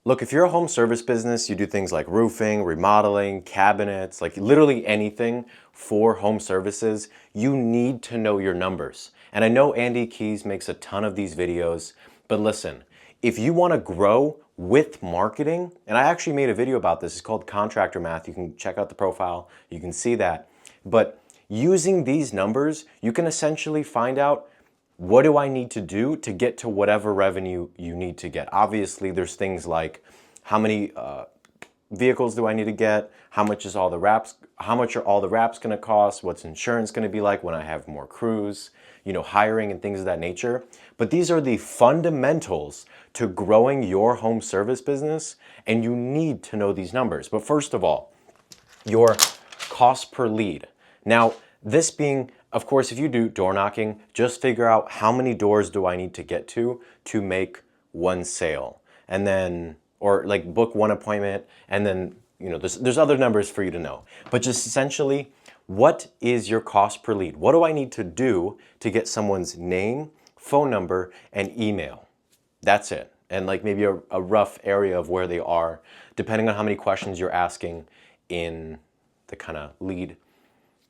Look, if you're a home service business, you do things like roofing, remodeling, cabinets, like literally anything for home services, you need to know your numbers. And I know Andy Keys makes a ton of these videos, but listen, if you want to grow with marketing, and I actually made a video about this, it's called Contractor Math. You can check out the profile, you can see that. But using these numbers, you can essentially find out what do I need to do to get to whatever revenue you need to get. Obviously, there's things like how many vehicles do I need to get? How much is all the wraps? How much are all the wraps going to cost? What's insurance going to be like when I have more crews? You know, hiring and things of that nature. But these are the fundamentals to growing your home service business, and you need to know these numbers. But first of all, your cost per lead. Now, this being, of course, if you do door knocking, just figure out how many doors do I need to get to make one sale. And then, or like book one appointment, and then, you know, there's other numbers for you to know. But just essentially, what is your cost per lead? What do I need to do to get someone's name, phone number, and email? That's it. And like maybe a rough area of where they are, depending on how many questions you're asking in the kind of lead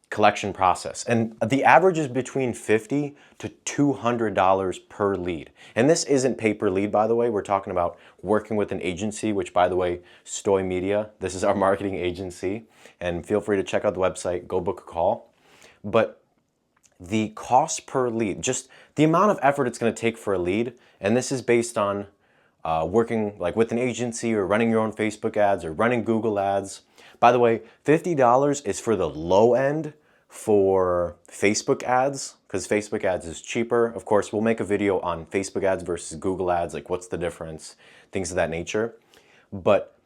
collection process. And the average is between $50 to $200 per lead. And this isn't pay per lead, by the way. We're talking about working with an agency, which, by the way, Stoy Media, this is our marketing agency. And feel free to check out the website, go book a call. But the cost per lead, just the amount of effort it's going to take for a lead, and this is based on working like with an agency or running your own Facebook ads or running Google ads. By the way, $50 is for the low end for Facebook ads, because Facebook ads is cheaper. Of course, we'll make a video on Facebook ads versus Google ads, like what's the difference, things of that nature. But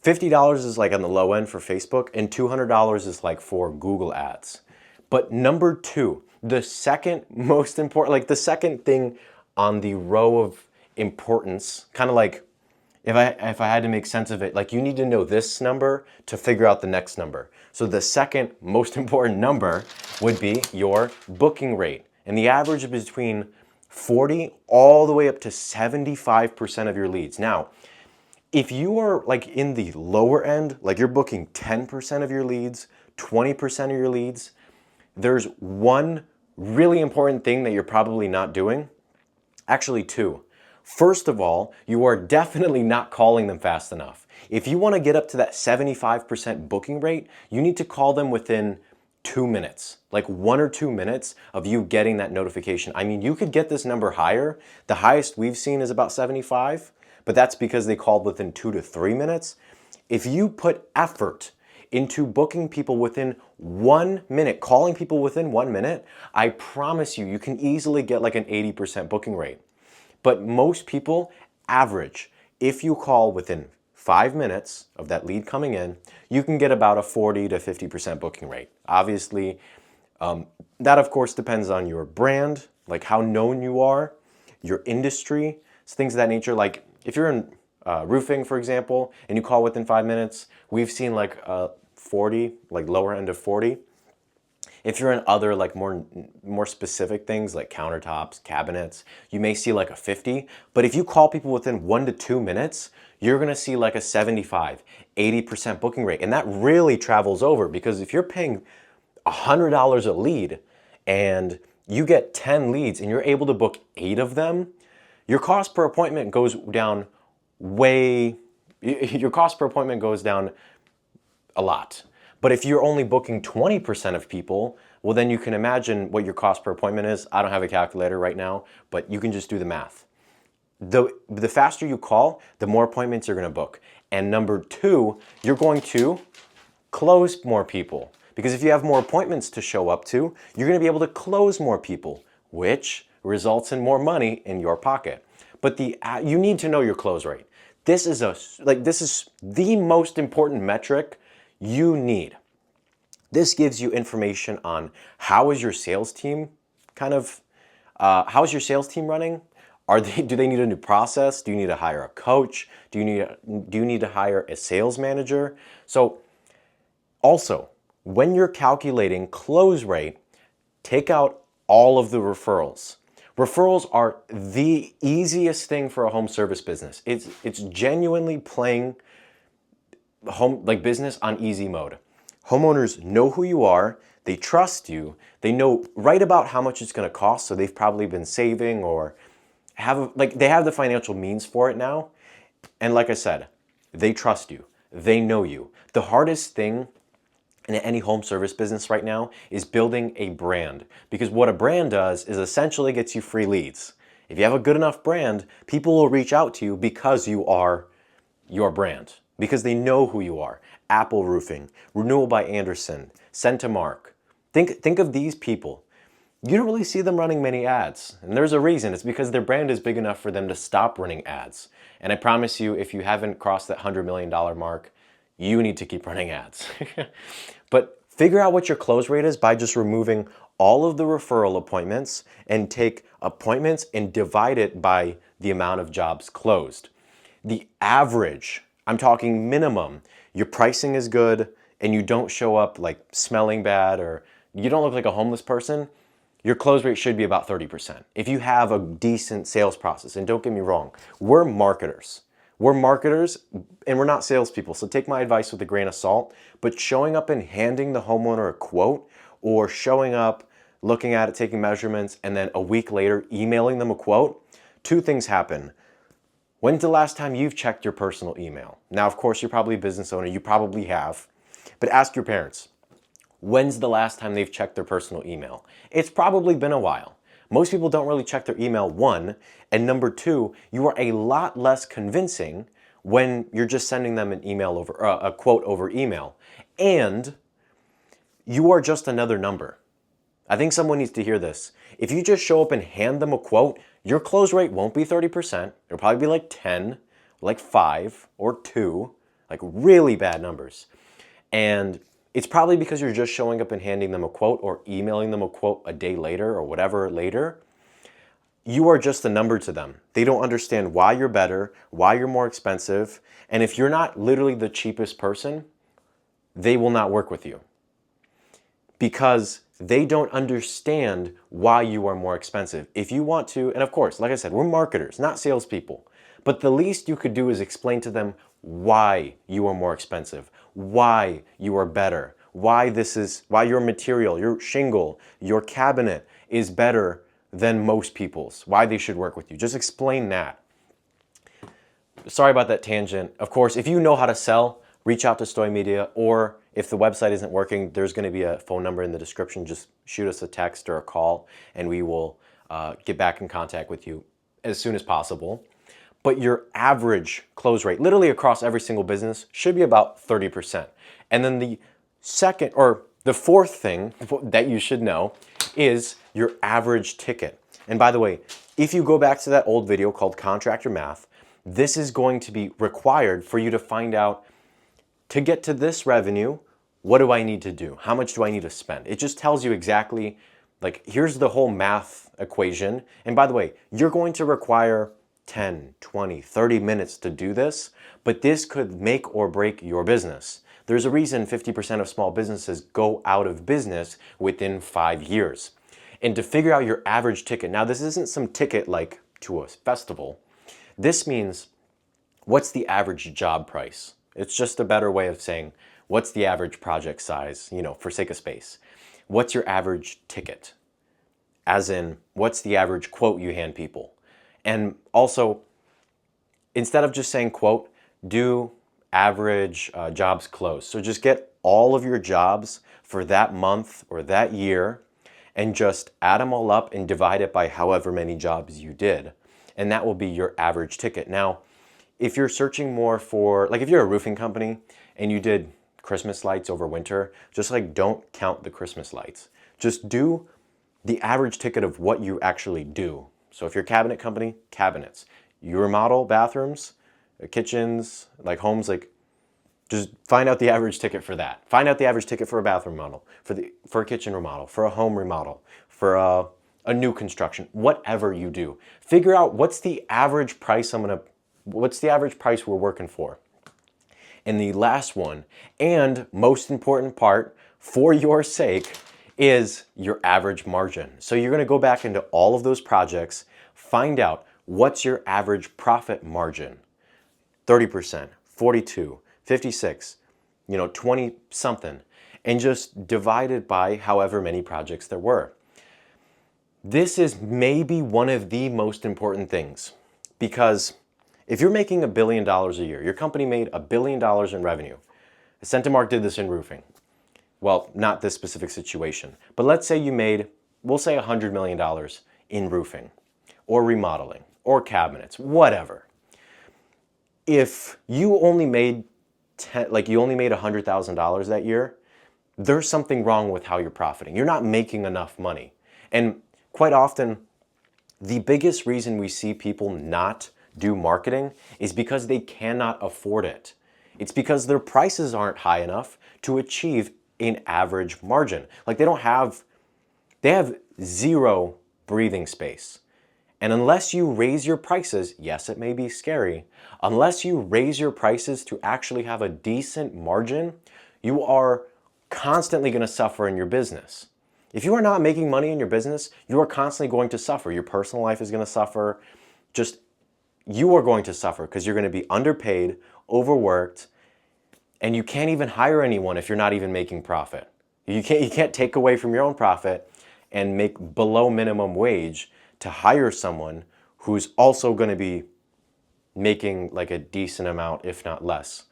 $50 is like on the low end for Facebook, and $200 is like for Google ads. But number two, the second most important, like the second thing on the row of importance, kind of like if I had to make sense of it, like you need to know this number to figure out the next number. So the second most important number would be your booking rate. And the average is between 40 all the way up to 75% of your leads. Now, if you are like in the lower end, like you're booking 10% of your leads, 20% of your leads, there's one really important thing that you're probably not doing. Actually, two. First of all, you are definitely not calling them fast enough. If you want to get up to that 75% booking rate, you need to call them within 2 minutes, like 1 or 2 minutes of you getting that notification. I mean, you could get this number higher. The highest we've seen is about 75, but that's because they called within 2 to 3 minutes. If you put effort into booking people within 1 minute, calling people within 1 minute, I promise you, you can easily get like an 80% booking rate. But most people average, if you call within 5 minutes of that lead coming in, you can get about a 40 to 50% booking rate. Obviously, that of course depends on your brand, like how known you are, your industry, things of that nature. Like if you're in roofing, for example, and you call within 5 minutes, we've seen like 40, like lower end of 40. If you're in other like more specific things like countertops, cabinets, you may see like a 50. But if you call people within 1 to 2 minutes, you're gonna see like a 75, 80% booking rate. And that really travels over, because if you're paying $100 a lead and you get 10 leads and you're able to book 8 of them, your cost per appointment goes down your cost per appointment goes down a lot. But if you're only booking 20% of people, well, then you can imagine what your cost per appointment is. I don't have a calculator right now, but you can just do the math. The faster you call, the more appointments you're gonna book. And number two, you're going to close more people. Because if you have more appointments to show up to, you're gonna be able to close more people, which results in more money in your pocket. But you need to know your close rate. This is the most important metric you need. This gives you information on how is your sales team how is your sales team running? Do they need a new process? Do you need to hire a coach? Do you need to hire a sales manager? So also, when you're calculating close rate, take out all of the referrals. Referrals are the easiest thing for a home service business. It's genuinely playing business on easy mode. Homeowners know who you are, they trust you, they know right about how much it's going to cost, so they've probably been saving or they have the financial means for it now. And like I said, they trust you. They know you. The hardest thing in any home service business right now is building a brand, because what a brand does is essentially gets you free leads. If you have a good enough brand, people will reach out to you because you are your brand, because they know who you are. Apple Roofing, Renewal by Andersen, Centimark. Think of these people. You don't really see them running many ads, and there's a reason. It's because their brand is big enough for them to stop running ads. And I promise you, if you haven't crossed that $100 million mark, you need to keep running ads. But figure out what your close rate is by just removing all of the referral appointments and take appointments and divide it by the amount of jobs closed. The average, I'm talking minimum, your pricing is good and you don't show up like smelling bad or you don't look like a homeless person, your close rate should be about 30%. If you have a decent sales process, and don't get me wrong, we're marketers. We're marketers and we're not salespeople, so take my advice with a grain of salt, but showing up and handing the homeowner a quote or showing up, looking at it, taking measurements, and then a week later emailing them a quote, two things happen. When's the last time you've checked your personal email? Now, of course, you're probably a business owner, you probably have, but ask your parents. When's the last time they've checked their personal email? It's probably been a while. Most people don't really check their email, one, and number two, you are a lot less convincing when you're just sending them an email over a quote over email, and you are just another number. I think someone needs to hear this. If you just show up and hand them a quote, your close rate won't be 30%. It'll probably be like 10, like 5 or 2, like really bad numbers. And it's probably because you're just showing up and handing them a quote or emailing them a quote a day later or whatever later. You are just a number to them. They don't understand why you're better, why you're more expensive. And if you're not literally the cheapest person, they will not work with you because they don't understand why you are more expensive. If you want to, and of course, like I said, we're marketers, not salespeople. But the least you could do is explain to them why you are more expensive, why you are better, why your material, your shingle, your cabinet is better than most people's, why they should work with you. Just explain that. Sorry about that tangent. Of course, if you know how to sell, reach out to Stoy Media, or if the website isn't working, there's going to be a phone number in the description. Just shoot us a text or a call and we will get back in contact with you as soon as possible. But your average close rate, literally across every single business, should be about 30%. And then the second, or the fourth thing that you should know is your average ticket. And by the way, if you go back to that old video called Contractor Math, this is going to be required for you to find out, to get to this revenue, what do I need to do? How much do I need to spend? It just tells you exactly, like, here's the whole math equation. And by the way, you're going to require 10, 20, 30 minutes to do this, but this could make or break your business. There's a reason 50% of small businesses go out of business within 5 years. And to figure out your average ticket, now this isn't some ticket like to a festival. This means, what's the average job price? It's just a better way of saying, what's the average project size, for sake of space? What's your average ticket? As in, what's the average quote you hand people? And also, instead of just saying quote, do average jobs closed. So just get all of your jobs for that month or that year and just add them all up and divide it by however many jobs you did. And that will be your average ticket. Now, if you're searching more for, like if you're a roofing company and you did Christmas lights over winter, just like don't count the Christmas lights. Just do the average ticket of what you actually do. So if you're a cabinet company, cabinets. You remodel bathrooms, kitchens, like homes, like just find out the average ticket for that. Find out the average ticket for a bathroom remodel, for a kitchen remodel, for a home remodel, for a new construction, whatever you do. Figure out what's the average price we're working for. And the last one, and most important part for your sake, is your average margin. So you're going to go back into all of those projects, find out what's your average profit margin. 30%, 42, 56, 20 something, and just divide it by however many projects there were. This is maybe one of the most important things, because if you're making $1 billion a year, your company made $1 billion in revenue. Centimark did this in roofing. Well, not this specific situation, but let's say you made, we'll say $100 million in roofing or remodeling or cabinets, whatever. If you only made $100,000 that year, there's something wrong with how you're profiting. You're not making enough money. And quite often, the biggest reason we see people not do marketing is because they cannot afford it. It's because their prices aren't high enough to achieve an average margin. Like they have zero breathing space. And unless you raise your prices, yes, it may be scary, unless you raise your prices to actually have a decent margin, you are constantly going to suffer in your business. If you are not making money in your business, you are constantly going to suffer. Your personal life is going to suffer. You are going to suffer because you're going to be underpaid, overworked, and you can't even hire anyone if you're not even making profit. You can't take away from your own profit and make below minimum wage to hire someone who's also going to be making like a decent amount, if not less.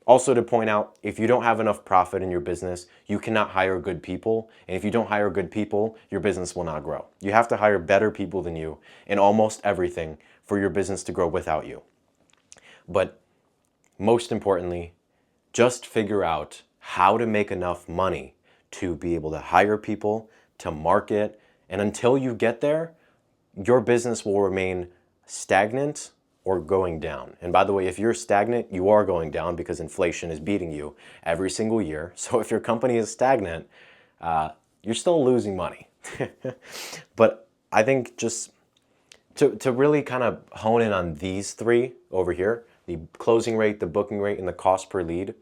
Also to point out, if you don't have enough profit in your business, you cannot hire good people. And if you don't hire good people, your business will not grow. You have to hire better people than you in almost everything for your business to grow without you. But most importantly, just figure out how to make enough money to be able to hire people, to market, and until you get there, your business will remain stagnant or going down. And by the way, if you're stagnant, you are going down because inflation is beating you every single year. So if your company is stagnant, you're still losing money. But I think just to really kind of hone in on these three over here, the closing rate, the booking rate, and the cost per lead,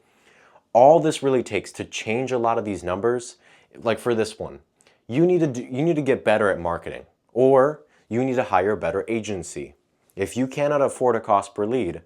all this really takes to change a lot of these numbers, like for this one, you need to get better at marketing, or you need to hire a better agency. If you cannot afford a cost per lead,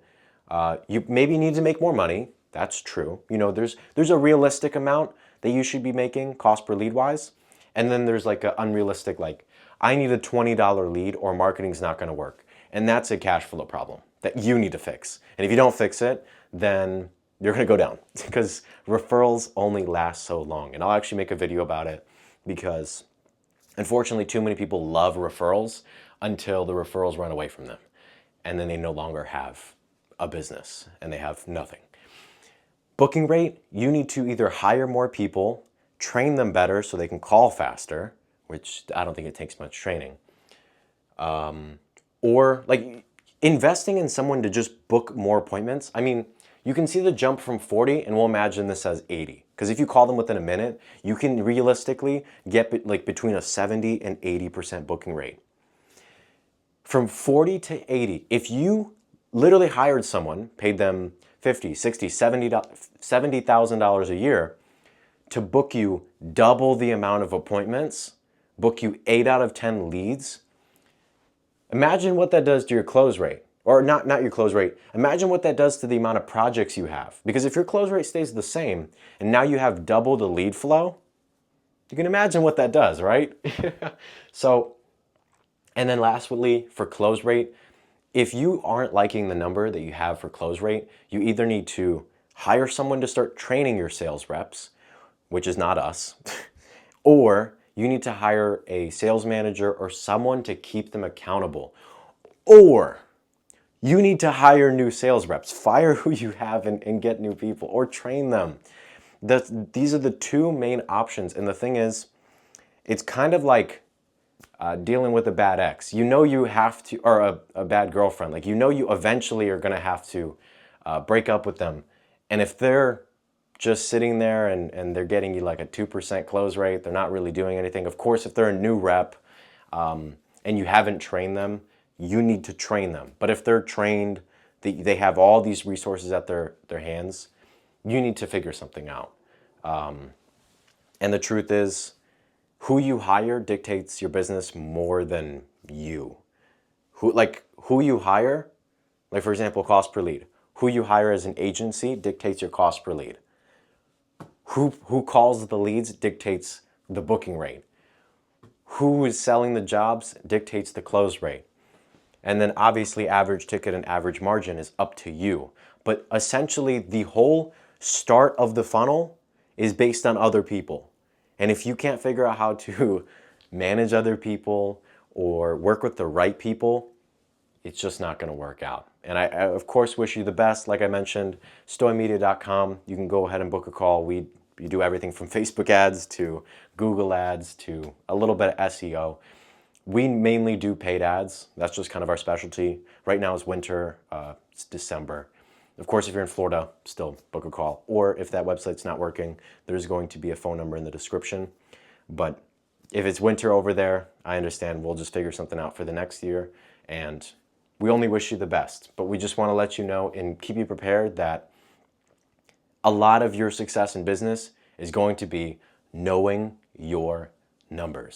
you maybe need to make more money. That's true. There's a realistic amount that you should be making cost per lead wise, and then there's like an unrealistic, like I need a $20 lead or marketing's not going to work, and that's a cash flow problem that you need to fix. And if you don't fix it, then you're going to go down because referrals only last so long. And I'll actually make a video about it because unfortunately too many people love referrals until the referrals run away from them. And then they no longer have a business and they have nothing. Booking rate, you need to either hire more people, train them better so they can call faster, which I don't think it takes much training. Or like investing in someone to just book more appointments. I mean, you can see the jump from 40 and we'll imagine this as 80. Because if you call them within a minute, you can realistically get like between a 70 and 80% booking rate. From 40 to 80, if you literally hired someone, paid them $50, $60, $70,000 a year to book you double the amount of appointments, book you 8 out of 10 leads, imagine what that does to your close rate. Or not your close rate. Imagine what that does to the amount of projects you have. Because if your close rate stays the same and now you have double the lead flow, you can imagine what that does, right? So, and then lastly, for close rate, if you aren't liking the number that you have for close rate, you either need to hire someone to start training your sales reps, which is not us, or you need to hire a sales manager or someone to keep them accountable, or you need to hire new sales reps. Fire who you have and get new people or train them. These are the two main options. And the thing is, it's kind of like dealing with a bad ex. You have to, or a bad girlfriend. Like you eventually are going to have to break up with them. And if they're just sitting there and they're getting you like a 2% close rate, they're not really doing anything. Of course, if they're a new rep and you haven't trained them, you need to train them. But if they're trained, they have all these resources at their hands, you need to figure something out. And the truth is, who you hire dictates your business more than you. Who you hire, like for example, cost per lead. Who you hire as an agency dictates your cost per lead. Who calls the leads dictates the booking rate. Who is selling the jobs dictates the close rate. And then obviously average ticket and average margin is up to you. But essentially the whole start of the funnel is based on other people. And if you can't figure out how to manage other people or work with the right people, it's just not going to work out. And I of course wish you the best. Like I mentioned, stoimedia.com. You can go ahead and book a call. We do everything from Facebook ads to Google ads to a little bit of SEO. We mainly do paid ads. That's just kind of our specialty. Right now it's winter, it's December. Of course, if you're in Florida, still book a call. Or if that website's not working, there's going to be a phone number in the description. But if it's winter over there, I understand. We'll just figure something out for the next year. And we only wish you the best. But we just want to let you know and keep you prepared that a lot of your success in business is going to be knowing your numbers.